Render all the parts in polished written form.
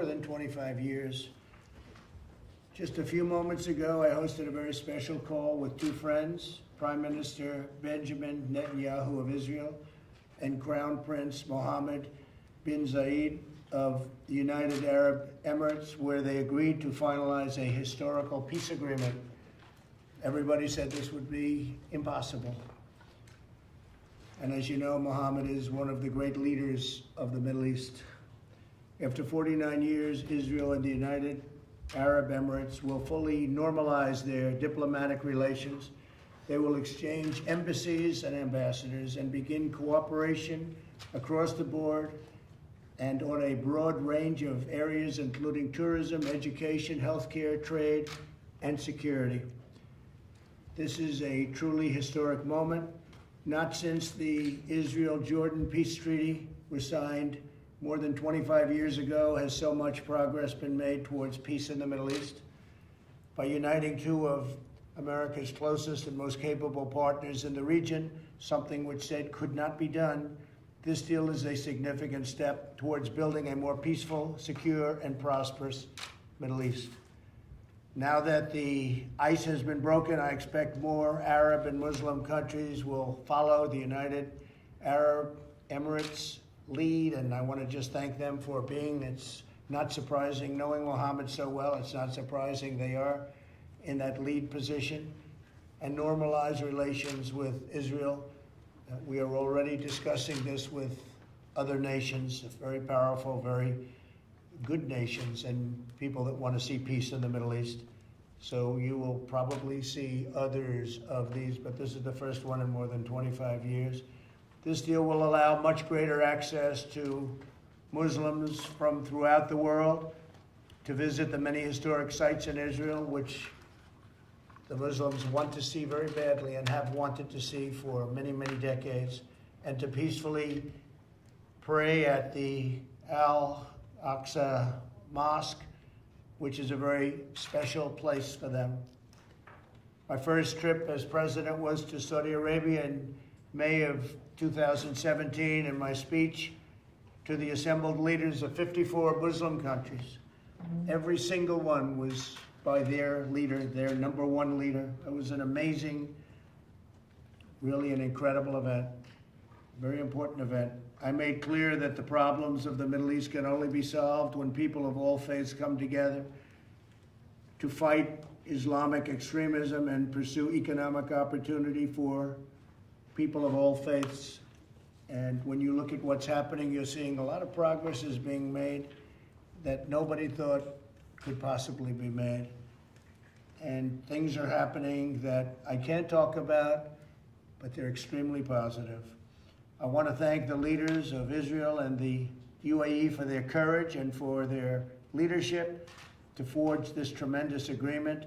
more than 25 years. Just a few moments ago, I hosted a very special call with two friends, Prime Minister Benjamin Netanyahu of Israel and Crown Prince Mohammed bin Zayed of the United Arab Emirates, where they agreed to finalize a historical peace agreement. Everybody said this would be impossible. And as you know, Mohammed is one of the great leaders of the Middle East. After 49 years, Israel and the United Arab Emirates will fully normalize their diplomatic relations. They will exchange embassies and ambassadors and begin cooperation across the board and on a broad range of areas, including tourism, education, healthcare, trade, and security. This is a truly historic moment. Not since the Israel-Jordan peace treaty was signed more than 25 years ago has so much progress been made towards peace in the Middle East. By uniting two of America's closest and most capable partners in the region, something which said could not be done, this deal is a significant step towards building a more peaceful, secure, and prosperous Middle East. Now that the ice has been broken, I expect more Arab and Muslim countries will follow the United Arab Emirates lead, and I want to just thank them for being. It's not surprising, knowing Mohammed so well, it's not surprising they are in that lead position, and normalize relations with Israel. We are already discussing this with other nations, very powerful, very good nations, and people that want to see peace in the Middle East. So you will probably see others of these, but this is the first one in more than 25 years. This deal will allow much greater access to Muslims from throughout the world to visit the many historic sites in Israel, which the Muslims want to see very badly and have wanted to see for many, many decades, and to peacefully pray at the Al-Aqsa Mosque, which is a very special place for them. My first trip as president was to Saudi Arabia in May of 2017, and my speech to the assembled leaders of 54 Muslim countries. Every single one was by their leader, their number one leader. It was an amazing, really an incredible event, very important event. I made clear that the problems of the Middle East can only be solved when people of all faiths come together to fight Islamic extremism and pursue economic opportunity for people of all faiths. And when you look at what's happening, you're seeing a lot of progress is being made that nobody thought could possibly be made. And things are happening that I can't talk about, but they're extremely positive. I want to thank the leaders of Israel and the UAE for their courage and for their leadership to forge this tremendous agreement.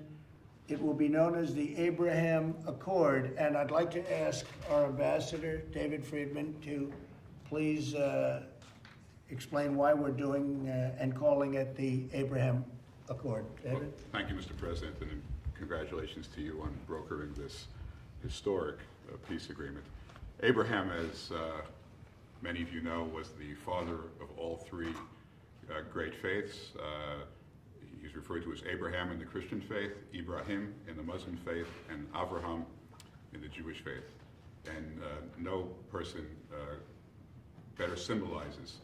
It will be known as the Abraham Accord, and I'd like to ask our ambassador, David Friedman, to please explain why we're doing and calling it the Abraham Accord. David? Well, thank you, Mr. President, and congratulations to you on brokering this historic peace agreement. Abraham, as many of you know, was the father of all three great faiths. He's referred to as Abraham in the Christian faith, Ibrahim in the Muslim faith, and Abraham in the Jewish faith. And no person better symbolizes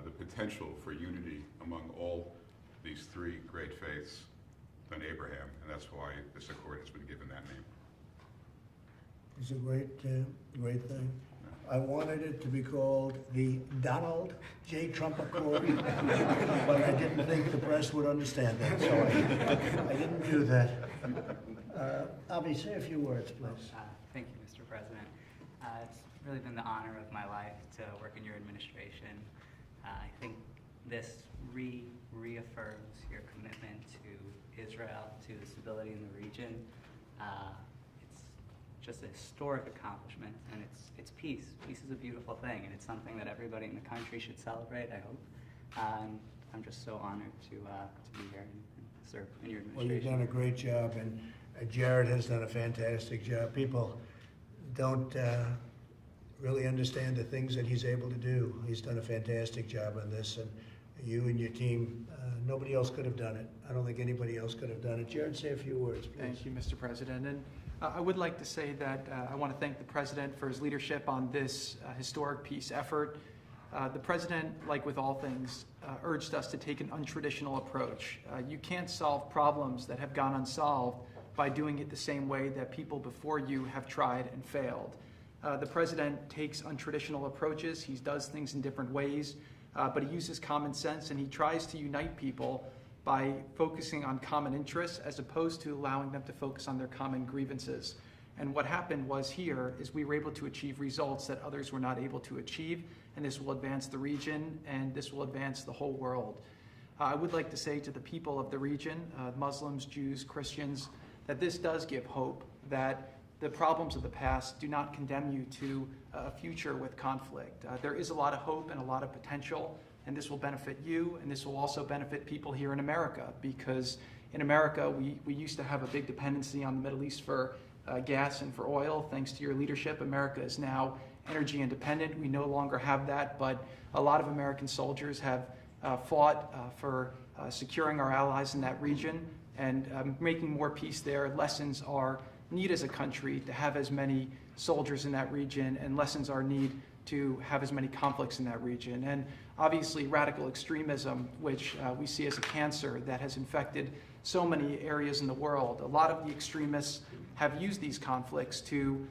the potential for unity among all these three great faiths than Abraham, and that's why this accord has been given that name. It's a great thing. I wanted it to be called the Donald J. Trump Accord, but I didn't think the press would understand that, so I didn't do that. Avi, say a few words, please. Thank you, Mr. President. It's really been the honor of my life to work in your administration. I think this reaffirms your commitment to Israel, to the stability in the region. It's just a historic accomplishment, and it's peace. Peace is a beautiful thing, and it's something that everybody in the country should celebrate, I hope. I'm just so honored to be here and serve in your administration. Well, you've done a great job, and Jared has done a fantastic job. People don't really understand the things that he's able to do. He's done a fantastic job on this, and you and your team Nobody else could have done it. I don't think anybody else could have done it. Jared, say a few words, please. Thank you, Mr. President. And I would like to say that I want to thank the President for his leadership on this historic peace effort. The President, like with all things, urged us to take an untraditional approach. You can't solve problems that have gone unsolved by doing it the same way that people before you have tried and failed. The President takes untraditional approaches. He does things in different ways, but he uses common sense, and he tries to unite people by focusing on common interests as opposed to allowing them to focus on their common grievances. And what happened was here is we were able to achieve results that others were not able to achieve, and this will advance the region, and this will advance the whole world. I would like to say to the people of the region, Muslims, Jews, Christians, that this does give hope, that the problems of the past do not condemn you to a future with conflict. There is a lot of hope and a lot of potential, and this will benefit you, and this will also benefit people here in America, because in America, we used to have a big dependency on the Middle East for gas and for oil. Thanks to your leadership, America is now energy independent. We no longer have that, but a lot of American soldiers have fought for securing our allies in that region and making more peace there. Lessons our need as a country to have as many soldiers in that region, and lessons our need to have as many conflicts in that region. And obviously radical extremism, which we see as a cancer that has infected so many areas in the world. A lot of the extremists have used these conflicts to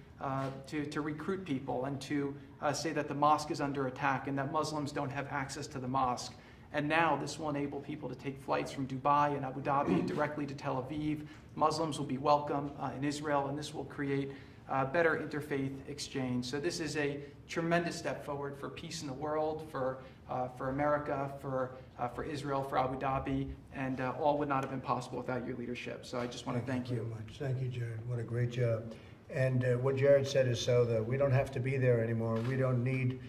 recruit people and to say that the mosque is under attack and that Muslims don't have access to the mosque. And now this will enable people to take flights from Dubai and Abu Dhabi directly to Tel Aviv. Muslims will be welcome in Israel, and this will create better interfaith exchange. So this is a tremendous step forward for peace in the world, for America, for Israel, for Abu Dhabi, and all would not have been possible without your leadership. So I just want to thank you. Very much. Thank you, Jared. What a great job. And what Jared said is so that we don't have to be there anymore. We don't need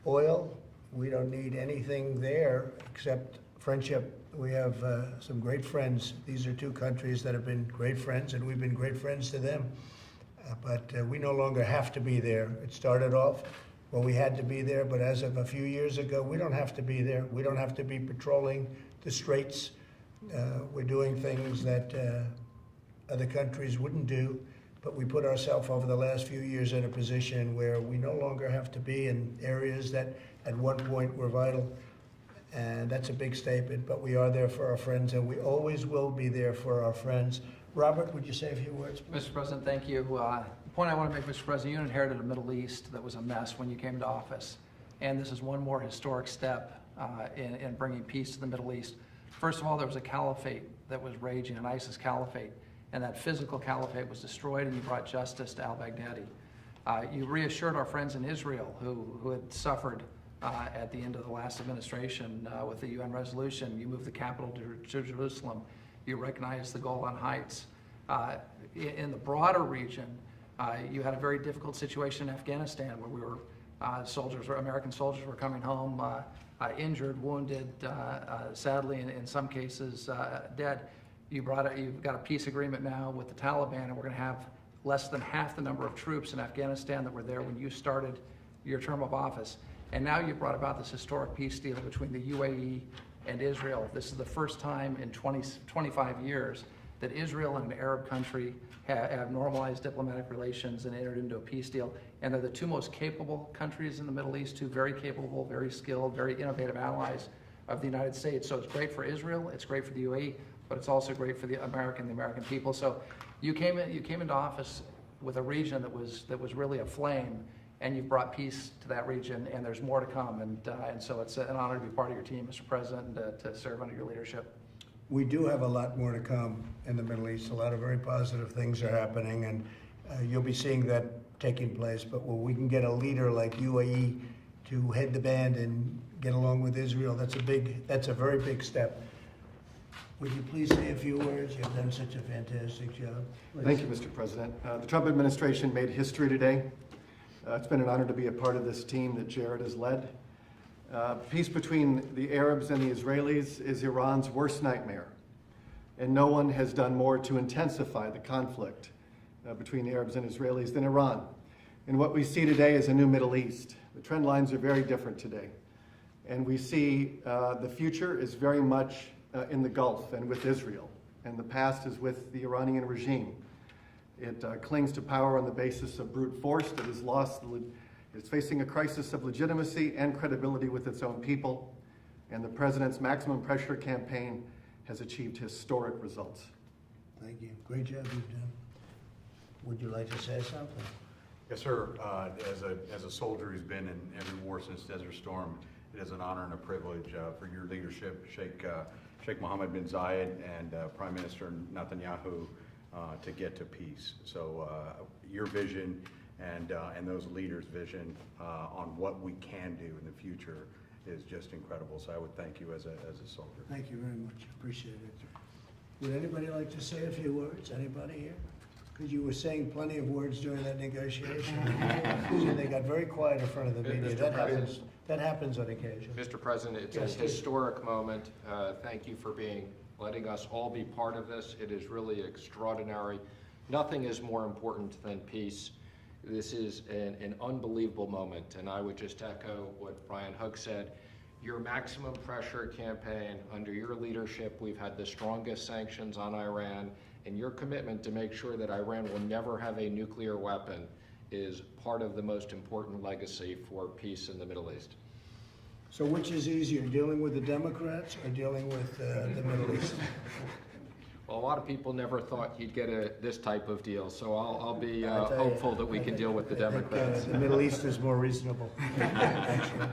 oil. We don't need anything there except friendship. We have some great friends. These are two countries that have been great friends, and we've been great friends to them. But we no longer have to be there. It started off, well, we had to be there, but as of a few years ago, we don't have to be there. We don't have to be patrolling the straits. We're doing things that other countries wouldn't do, but we put ourselves over the last few years in a position where we no longer have to be in areas that at one point were vital. And that's a big statement, but we are there for our friends, and we always will be there for our friends. Robert, would you say a few words? Mr. President, thank you. The point I want to make, Mr. President, you inherited a Middle East that was a mess when you came to office. And this is one more historic step in bringing peace to the Middle East. First of all, there was a caliphate that was raging, an ISIS caliphate. And that physical caliphate was destroyed, and you brought justice to al-Baghdadi. You reassured our friends in Israel who had suffered at the end of the last administration with the UN resolution. You moved the capital to Jerusalem. You recognized the Golan Heights. In the broader region, you had a very difficult situation in Afghanistan where we were American soldiers were coming home injured, wounded, sadly in some cases dead. You've got a peace agreement now with the Taliban, and we're going to have less than half the number of troops in Afghanistan that were there when you started your term of office. And now you've brought about this historic peace deal between the UAE and Israel. This is the first time in 25 years that Israel and an Arab country have normalized diplomatic relations and entered into a peace deal. And they're the two most capable countries in the Middle East, two very capable, very skilled, very innovative allies of the United States. So it's great for Israel, it's great for the UAE, but it's also great for the American people. So you came into office with a region that was really aflame, and you've brought peace to that region, and there's more to come. And so it's an honor to be part of your team, Mr. President, and to serve under your leadership. We do have a lot more to come in the Middle East. A lot of very positive things are happening, and you'll be seeing that taking place. But when we can get a leader like UAE to head the band and get along with Israel, that's a very big step. Would you please say a few words? You've done such a fantastic job. Thank you, Mr. President. The Trump administration made history today. It's been an honor to be a part of this team that Jared has led. Peace between the Arabs and the Israelis is Iran's worst nightmare, and no one has done more to intensify the conflict between the Arabs and Israelis than Iran. And what we see today is a new Middle East. The trend lines are very different today, and we see the future is very much in the Gulf and with Israel, and the past is with the Iranian regime. It clings to power on the basis of brute force that has is facing a crisis of legitimacy and credibility with its own people, and the president's maximum pressure campaign has achieved historic results. Thank you. Great job you've done. Would you like to say something? Yes, sir. As a soldier who's been in every war since Desert Storm, it is an honor and a privilege for your leadership, Sheikh Mohammed bin Zayed and Prime Minister Netanyahu, to get to peace. So your vision and those leaders' vision on what we can do in the future is just incredible. So I would thank you as a soldier. Thank you very much. Appreciate it. Would anybody like to say a few words? Anybody here? Because you were saying plenty of words during that negotiation. So they got very quiet in front of the media. That happens on occasion. Mr. President, it's Yes, a please. historic moment. Thank you for letting us all be part of this. It is really extraordinary. Nothing is more important than peace. This is an unbelievable moment, and I would just echo what Brian Hook said. Your maximum pressure campaign, under your leadership, we've had the strongest sanctions on Iran, and your commitment to make sure that Iran will never have a nuclear weapon is part of the most important legacy for peace in the Middle East. So which is easier, dealing with the Democrats or dealing with the Middle East? Well, a lot of people never thought you'd get this type of deal, so I'll be I tell you, hopeful that we can deal with the I think, Democrats. the Middle East is more reasonable, actually.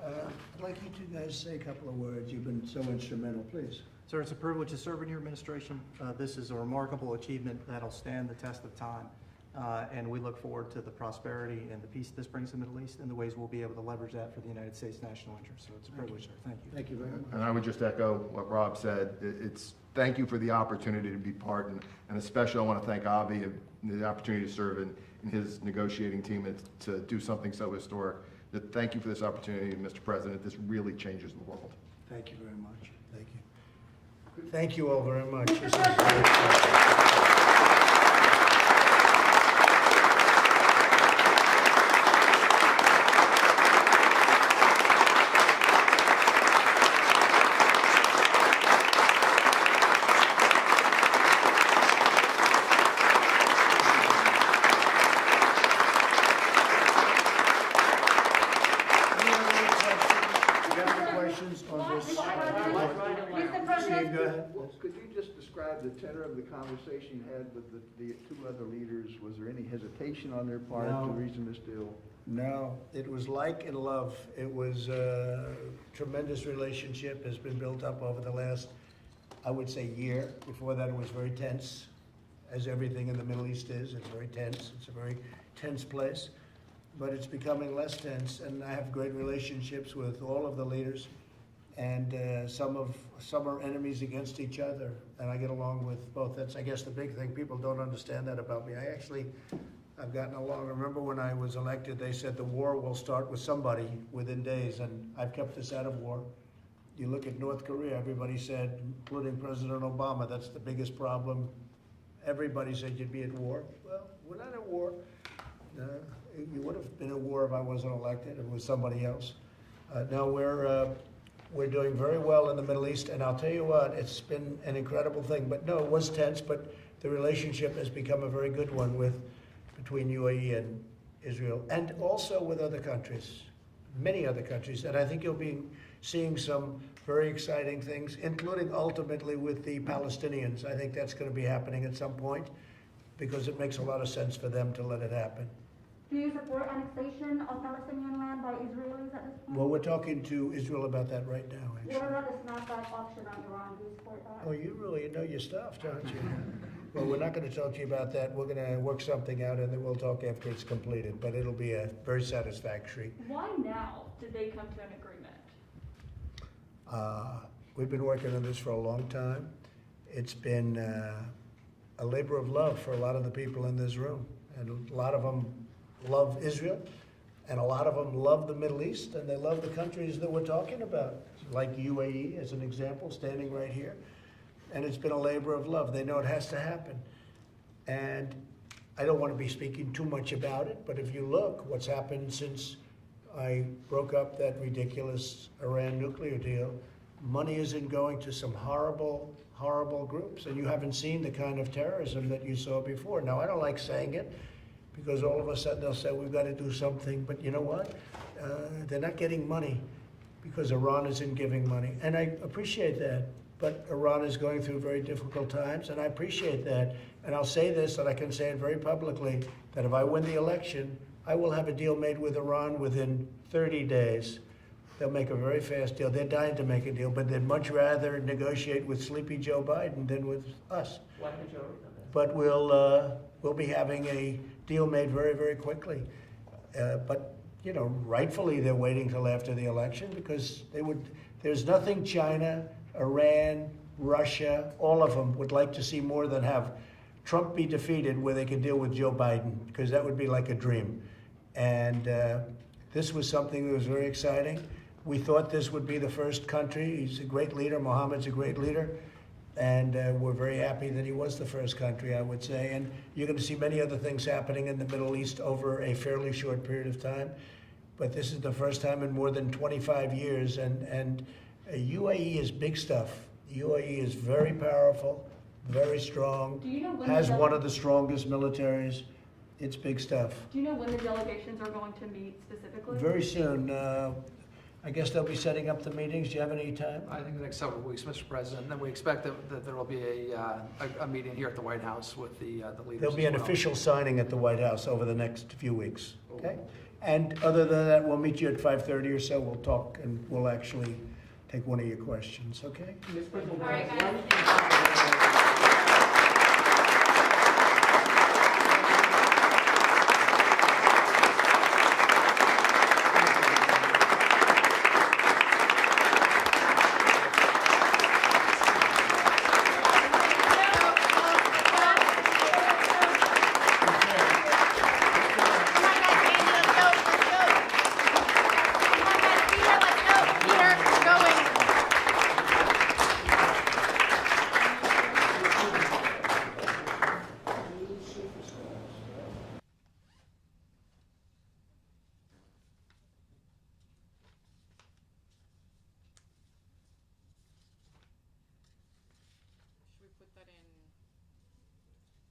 I'd like you two guys to say a couple of words. You've been so instrumental, please. Sir, it's a privilege to serve in your administration. This is a remarkable achievement that'll stand the test of time. And we look forward to the prosperity and the peace this brings to the Middle East and the ways we'll be able to leverage that for the United States national interest. So it's a privilege, sir. Thank you. Thank you very much. And I would just echo what Rob said. Thank you for the opportunity to be part, and especially I want to thank Avi and the opportunity to serve in his negotiating team and to do something so historic. Thank you for this opportunity, Mr. President. This really changes the world. Thank you very much. Thank you. Thank you all very much. This is great. Steve, go ahead. Well, could you just describe the tenor of the conversation you had with the two other leaders? Was there any hesitation on their part No. to reason this deal? No, it was like and love. It was a tremendous relationship has been built up over the last, I would say, year. Before that, it was very tense, as everything in the Middle East is. It's very tense. It's a very tense place. But it's becoming less tense, and I have great relationships with all of the leaders. And some are enemies against each other, and I get along with both. That's, I guess, the big thing. People don't understand that about me. I've gotten along. Remember when I was elected, they said the war will start with somebody within days, and I've kept us out of war. You look at North Korea, everybody said, including President Obama, that's the biggest problem. Everybody said you'd be at war. Well, we're not at war. You would have been at war if I wasn't elected. It was somebody else. Now we're doing very well in the Middle East, and I'll tell you what, it's been an incredible thing. But no, it was tense, but the relationship has become a very good one between UAE and Israel, and also with other countries, many other countries. And I think you'll be seeing some very exciting things, including ultimately with the Palestinians. I think that's going to be happening at some point, because it makes a lot of sense for them to let it happen. Do you support annexation of Palestinian land by Israelis at this point? Well, we're talking to Israel about that right now, What actually. about the snapback option on Iran? Do you support that? Oh, you really know your stuff, don't you? Well, we're not going to talk to you about that. We're going to work something out, and then we'll talk after it's completed. But it'll be a very satisfactory. Why now did they come to an agreement? We've been working on this for a long time. It's been a labor of love for a lot of the people in this room. And a lot of them love Israel, and a lot of them love the Middle East, and they love the countries that we're talking about, like UAE as an example, standing right here. And it's been a labor of love. They know it has to happen. And I don't want to be speaking too much about it, but if you look what's happened since I broke up that ridiculous Iran nuclear deal, money isn't going to some horrible, horrible groups, and you haven't seen the kind of terrorism that you saw before. Now, I don't like saying it, because all of a sudden they'll say, we've got to do something, but you know what? They're not getting money because Iran isn't giving money, and I appreciate that. But Iran is going through very difficult times, and I appreciate that. And I'll say this, and I can say it very publicly, that if I win the election, I will have a deal made with Iran within 30 days. They'll make a very fast deal. They're dying to make a deal, but they'd much rather negotiate with sleepy Joe Biden than with us. Why haven't you already done that? But we'll be having a deal made very, very quickly. But you know, rightfully they're waiting till after the election because there's nothing China, Iran, Russia, all of them would like to see more than have Trump be defeated where they can deal with Joe Biden, because that would be like a dream. And this was something that was very exciting. We thought this would be the first country. He's a great leader. Mohammed's a great leader. And we're very happy that he was the first country, I would say. And you're going to see many other things happening in the Middle East over a fairly short period of time. But this is the first time in more than 25 years. And UAE is big stuff. UAE is very powerful, very strong, Do you know when has one of the strongest militaries. It's big stuff. Do you know when the delegations are going to meet specifically? Very soon. I guess they'll be setting up the meetings. Do you have any time? I think the next several weeks, Mr. President. Then we expect that there will be a meeting here at the White House with the leaders. There'll be as an well. official signing at the White House over the next few weeks, okay? And other than that, we'll meet you at 5:30 or so. We'll talk and we'll actually take one of your questions, okay? All right, guys.